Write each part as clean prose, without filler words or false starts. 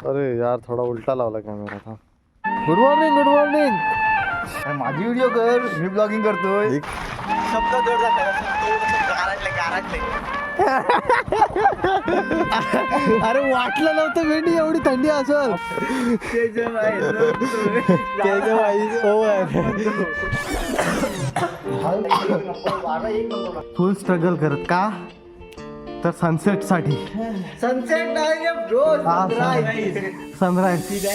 अरे यार थोडा उलटा लावला कॅमेरा था. Good morning good morning. माझी व्हिडिओ कर, मी ब्लॉगिंग करतोय. शब्द जोड गाराटले. अरे वाटलं नव्हतं वेणी एवढी थंडी असेल. फुल स्ट्रगल करत का तर सनसेट साठी. सनसेट नाही ब्रो, सनराईज.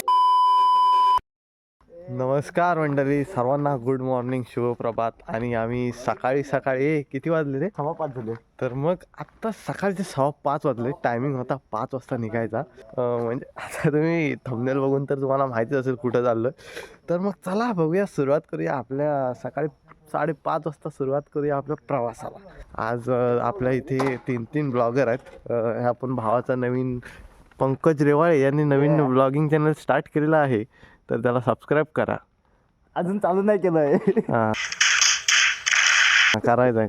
नमस्कार मंडळी सर्वांना, गुड मॉर्निंग, शुभ प्रभात. आणि आम्ही सकाळी किती वाजले रे? 5:15 झाले. तर मग आत्ता सकाळचे 5:15 वाजले. टायमिंग होता 5 वाजता निघायचा. म्हणजे आता तुम्ही थंबनेल बघून तर तुम्हाला माहितीच असेल कुठं चाललं. तर मग चला बघूया, सुरुवात करूया आपल्या सकाळी 5:30 वाजता सुरुवात करूया आपल्या प्रवासाला. आज आपल्या इथे 3 ब्लॉगर आहेत. आपण भावाचा नवीन पंकज रेवाळे यांनी नवीन ब्लॉगिंग चॅनल स्टार्ट केलेला आहे, तर त्याला सबस्क्राईब करा. अजून चालू नाही केलंय. हां करायचंय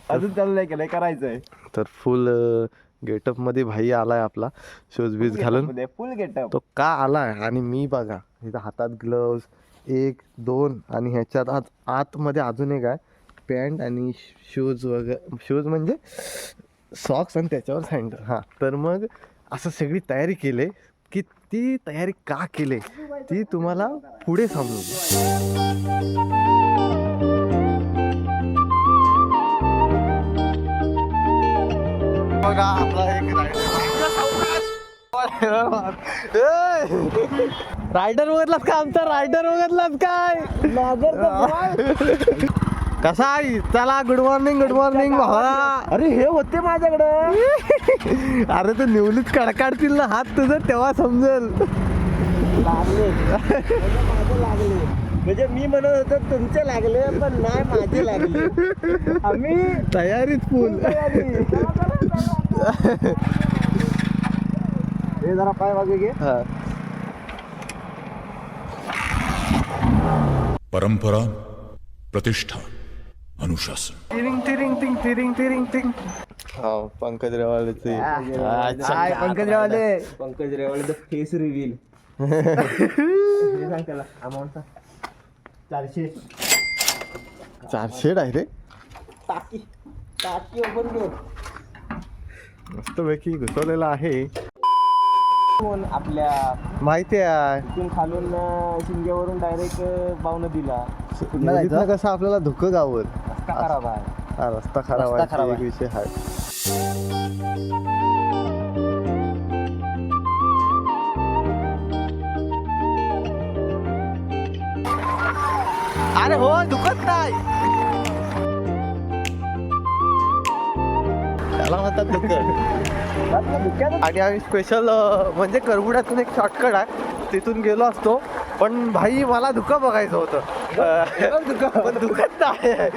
अजून चालू नाही केलंय, करायचंय. तर फुल गेटअप मध्ये भाई आलाय आपला, शूज बीज घालून. फुल गेटअप. तो का आलाय आणि मी बघा इथं हातात ग्लव्स 1, 2 आणि ह्याच्यात आतमध्ये अजून एक आहे पॅन्ट आणि शूज वगैरे. शूज म्हणजे सॉक्स आणि त्याच्यावर सँडल. हां, तर मग असं सगळी तयारी केली. की ती तयारी का केली ती तुम्हाला पुढे समजू. बघा आपला एक रायडर बघितलात का? आमचा रायडर बघितलात काय? कसा आहे? चला गुड मॉर्निंग भावा. अरे हे होते माझ्याकडे. अरे तू निवलीच कडकाडतील ना हात तुझं, तेव्हा समजेल. लागले म्हणजे मी म्हणत होतो तुमचे लागले, पण नाही माझे लागले. आम्ही तयारीत फुल. हे जरा पाय वागे घे. परंपरा, प्रतिष्ठा, अनुशासन. तिरिंग. हा पंकज रेवालेचे. Pankaj Rewale the face reveal. सांग त्याला अमाऊंट 400 डायरेक्ट. टाकी ओपन कर. मस्तपैकी घुसवलेला आहे. आपल्या माहिती आहे. इथून खालून शिंग्यावरून डायरेक्ट बावनं दिला. नदीतनं कसं आपल्याला धुकं गावत. रस्ता खराब आहे. हा रस्ता खराब रस्ता खराब आहे, एक आहे. विषय आहे. अरे हो, दुखत नाही. त्याला म्हणतात धुकं. आणि आम्ही स्पेशल म्हणजे करबुड्यातून एक शॉर्टकट आहे, तिथून गेलो असतो. पण भाई मला धुकं बघायचं होतं. पण दुखत नाही.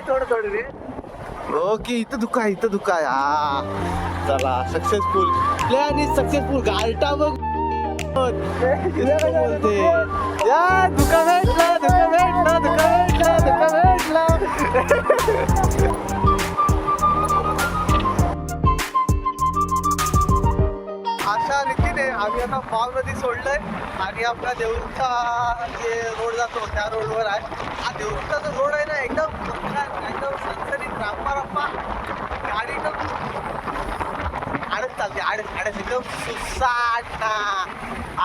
थोडं रे. ओके, इथं धुकं आहे. हा चला, सक्सेसफुल प्लॅन इज सक्सेसफुल. गारटा बघ बोलते या. धुका भेटला. अशा रीतीने आम्ही आता पाव नदी सोडलंय आणि आपला देऊरचा जे रोड जातो त्या रोडवर आहे. हा देऊरचा जो रोड आहे ना, एकदम सनसनीत रप्पा गाडी एकदम आडच चालते. आडच एकदम सुसाट.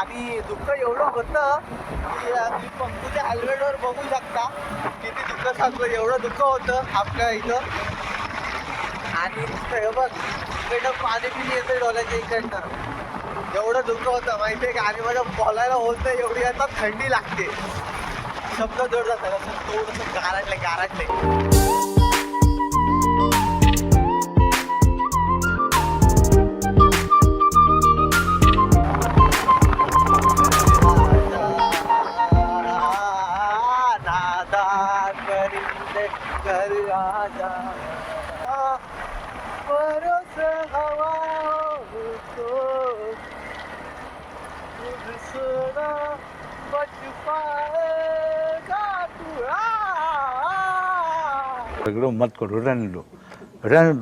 आणि दुःख एवढं होतं की तुम्ही पंपूच्या हेल्मेटवर बघू शकता किती दुःख सांगतो. एवढं दुःख होतं आपल्या इथं. आणि हे बघ इकडनं पाणी पिणी येतं डोळ्याच्या इकडनं. एवढं दुःख होतं माहिती आहे का. आणि मला बोलायला होत नाही, एवढी आता थंडी लागते. शब्द जोड जातात असं थोडंसं गारटले. घर आजा बरस हवा तो तुझसे बच पाएगा तू. लग मत करो, रहने दो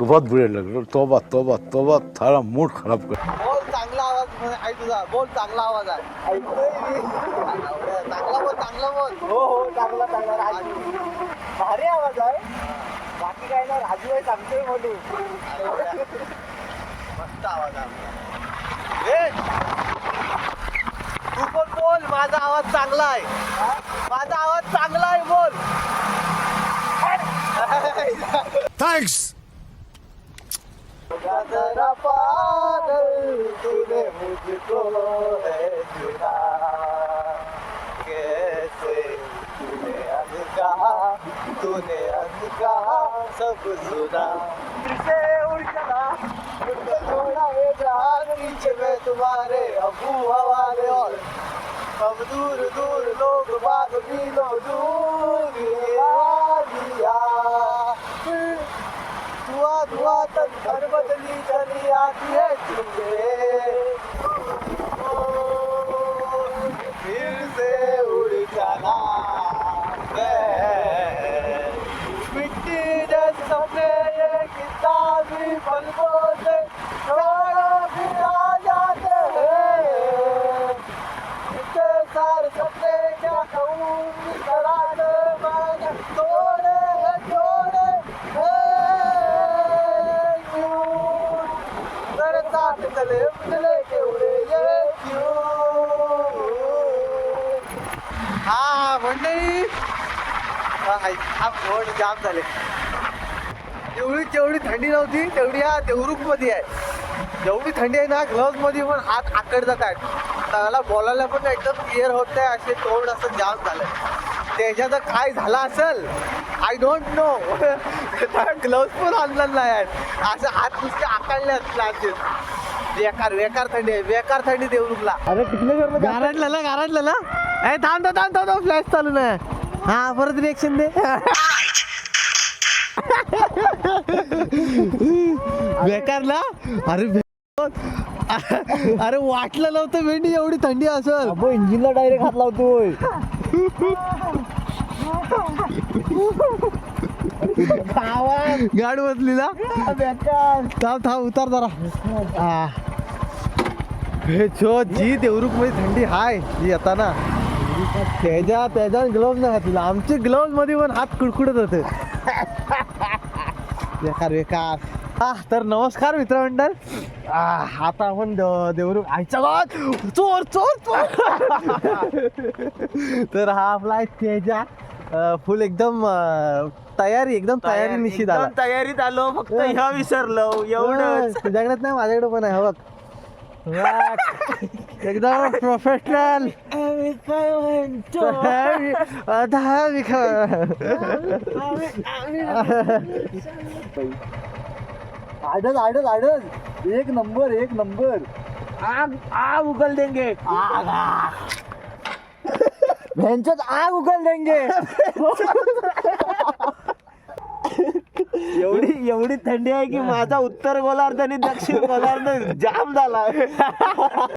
बहुत बुरे लग रहे. तोबा थारा मूड खराब कर. बहुत चांगला आवाज मध्ये आई तुझा बोल, चांगला आवाज आहे. ऐकतोय मी. चांगला बोल. हो हो चांगला चांगला राजू भारी आवाज आहे. बाकी काय ना राजू आहे सांगतोय म्हणून. मस्त आवाज आहे. ए, तू पण बोल, माझा आवाज चांगला आहे. माझा आवाज चांगला आहे, बोल. थैंक्स. जरा पागल तूने मुझको है चुना, कैसे तूने अनकहा सब सुना. फिर से उड़ चला, मुझको छोड़ा ये जान, पीछे में तुम्हारे अबू हवाले. और अब दूर दूर लोग बाग पीलो दूर दिया. दुआ दुआ तक घर बदली चली आती है चुपके. फिर से उड़ चला मिट्टी जैसे सपने ये किताबी पलकों से छोड़ो फिर आ जाते हैं. इतने सारे सपने क्या कहूँ, किस तरह से मैंने तोड़े हैं मेरे साथ चले मिले के उड़े ये क्यों. हा मंडळी, हा रोड जाम झाले. जेवढी थंडी नव्हती तेवढी हा देवरुख मध्ये आहे. जेवढी थंडी आहे ना, ग्लोव्ह मध्ये पण हात आकड जात आहेत. त्याला बोलायला पण एकदम क्लिअर होत आहे. असे तोंड असं जाम झालं. त्याच्यात काय झालं असेल आय डोंट नो. ग्लोव्ह पण आणलेला नाही आहे. असं हात नुसते आकडले असले. बेकार थंडी आहे, बेकार थंडी देवरुखला. अरे किती गारटलेला ए थांब फ्लॅश चालू नाही. हा परत रिएक्शन दे. बेकारला. अरे वाटलं नव्हतं भेंडी एवढी थंडी असेल. इंजिनला डायरेक्ट हात लावतोय. गाड बसलीला. थांब उतार जरा. हे जी देवरुख मध्ये थंडी हाय जी आता ना, त्याच्या ग्लोव्ह नाही घातलेला. आमचे ग्लोव्ह मध्ये पण हात कुडकुडत होते. बेकार. तर नमस्कार मित्रमंडळ. आता आपण देवरुख आईच्या गावात चोर. तर हा आपला आहे तेजा. फुल एकदम तयारी निश्चित आला. तयारीत आलो, फक्त ह्या विसरलो एवढंच. तुझ्याकडेच नाही, माझ्याकडे पण आहे. बघ एकदम प्रोफेशनल. काय म्हणतो आडल एक नंबर. आग उगल देंगे. भैंचोद आग उगल देंगे. एवढी थंडी आहे की माझा उत्तर गोलार्ध आणि दक्षिण गोलार्ध जाम झाला.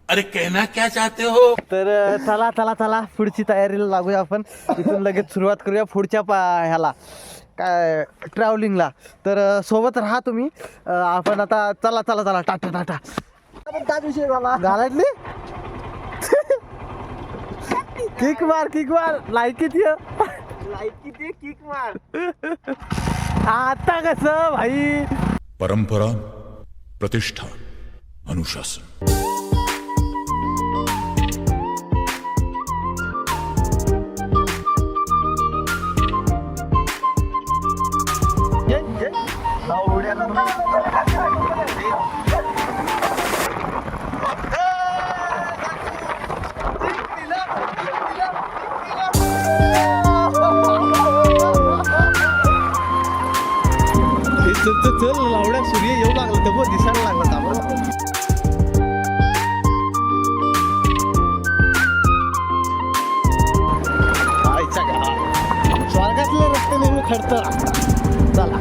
अरे कहना क्या चाहते हो. तर चला पुढची तयारीला लागूया आपण. इथून लगेच सुरुवात करूया पुढच्या ह्याला काय ट्रॅव्हलिंगला. तर सोबत राहा तुम्ही. आपण आता चला टाटा. त्याच विषय झाला. घालायतली किक मार लायकीत किक मार. आता कसं भाई. परंपरा, प्रतिष्ठा, अनुशासन. चल लावड्या सूर्य येऊ लागला तर बघ दिसायला लागला आम्हाला. स्वर्गातले रस्ते नेहमी खडतर. चला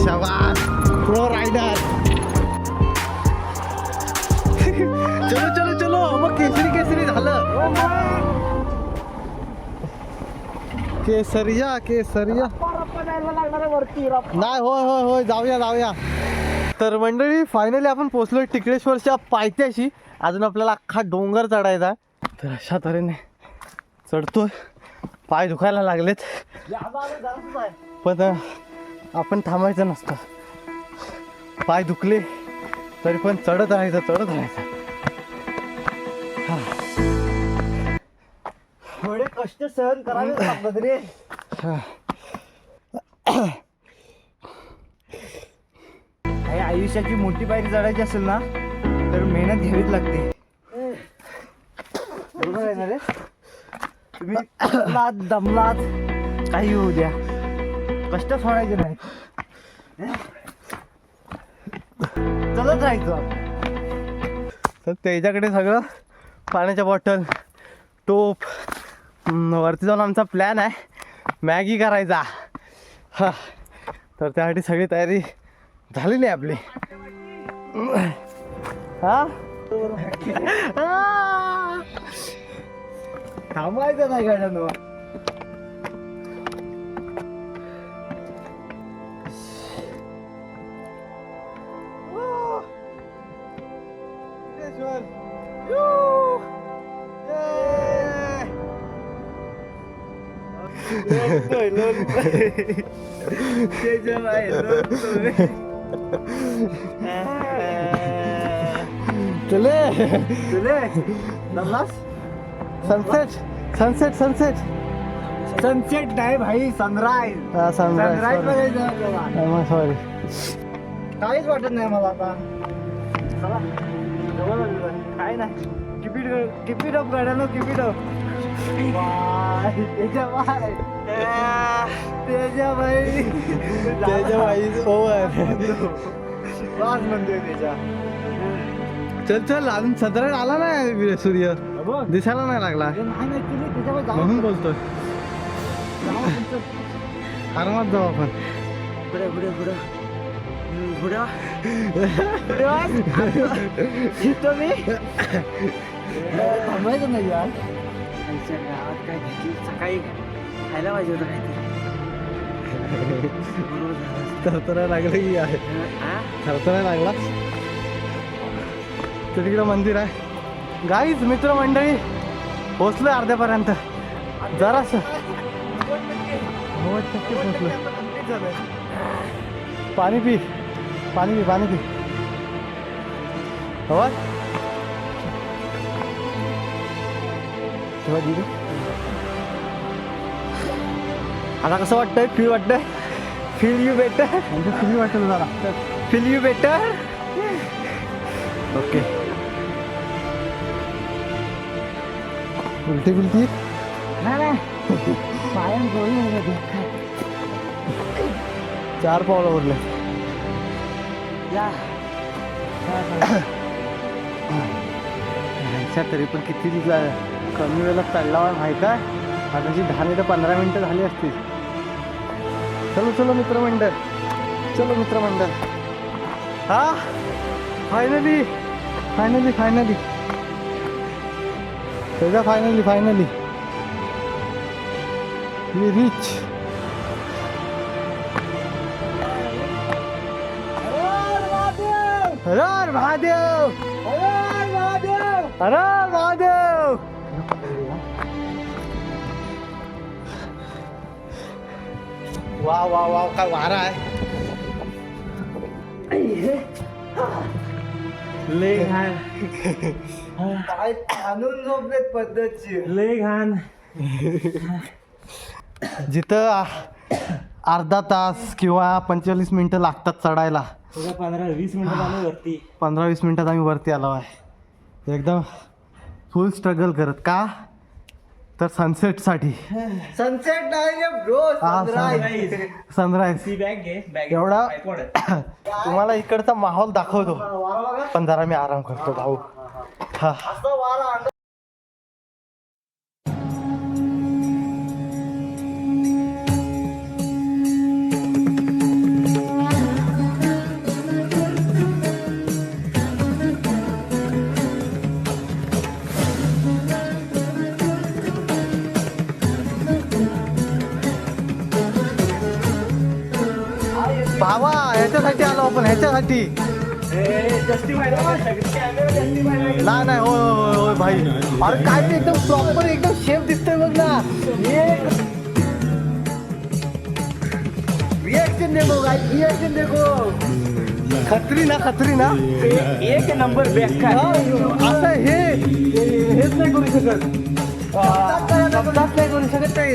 शाबास प्रो रायडर. चलो मग केसरी झालं. केसरिया नाही. होय जाऊया. तर मंडळी फायनली आपण पोचलोय टिकळेश्वरच्या पायथ्याशी. अजून आपल्याला अख्खा डोंगर चढायचा. तर अशा तऱ्हेने चढतोय. पाय दुखायला लागलेत पण आपण थांबायचं नसतं. पाय दुखले तरी पण चढत राहायचं. थोडे कष्ट सहन करावे लागतात रे. काही आयुष्याची मोठी पायरी चढायची असेल ना तर मेहनत घ्यावीच लागते. बरोबर आहे ना रे. तुम्ही दमलात काही होऊ द्या, कष्ट सोडायचे नाही, चलत राहायचं. तर त्याच्याकडे सगळं पाण्याच्या बॉटल, टोप. वरती जाऊन आमचा प्लॅन आहे मॅगी करायचा. हा तर त्यासाठी सगळी तयारी झालेली आहे आपली. हा थांबायचं नाही गाड्यानं. चले दमलास? सनसेट सनसेट नाही भाई, सनराईज. हा सनराईज सनराईज. बघायचं आपल्याला. सॉरी. काहीच वाटत नाही मला आता. चला जवळ आलेलो आहे. काय नाही, keep it up गाड्यानं, keep it up. त्याच्या भाई ओव्हर. वाज म्हणतोय त्याच्या. चल अजून सदरा आला नाही सूर्य, दिसायला नाही लागला नाही त्याच्यावर म्हणून बोलतोय. आरामात जाऊ आपण. थांबायचं नाही यार. गावात काय सकाळी खायला पाहिजे होतं काहीतरी. थरथरा लागलं की आहे, थरथरा लागला. तर तिकडं मंदिर आहे. गाईज मित्रमंडळी पोचलोय अर्ध्यापर्यंत. जरासं 90% पोचलो. पाणी पी. हवा आता कसं वाटतंय? फील वाटतंय? Feel you better. फ्री वाटेल जरा. Feel you better. ओके. उलटी बिलटी नाही पायन गोळी 4 पावलं उरले. तरी पण किती कमी वेळेला चढला माहिती आहे. आता 10 ते 15 मिनिटं झाली असतील. चलो मित्रमंडळ. हा फायनली वी रिच. हर महादेव. वा काय वारा आहे. लय घाण. काय आणून झोपलेत पद्धतची. लय घाण. जिथं अर्धा तास किंवा 45 मिनिटं लागतात चढायला, 15-20 मिनिटं आलो वरती. 15-20 मिनिटात आम्ही वरती आलो आहे. एकदम फुल स्ट्रगल करत. का तर सनसेटसाठी. सनसेट नाही ब्रो, सनराईज. एवढा तुम्हाला इकडचा माहोल दाखवतो, पण जरा मी आराम करतो भाऊ. हा असं वारा. भावा ह्याच्यासाठी आलो आपण ह्याच्यासाठी नाही नाही होय होय होय भाई अरे काय ते एकदम प्रॉपर एकदम शेप दिसतोय बघ ना रिएक्शन देखो गाइस रिएक्शन देखो खत्री ना एक नंबर बेकार असं हेच नाही करू शकत शब्दात नाही करू शकत नाही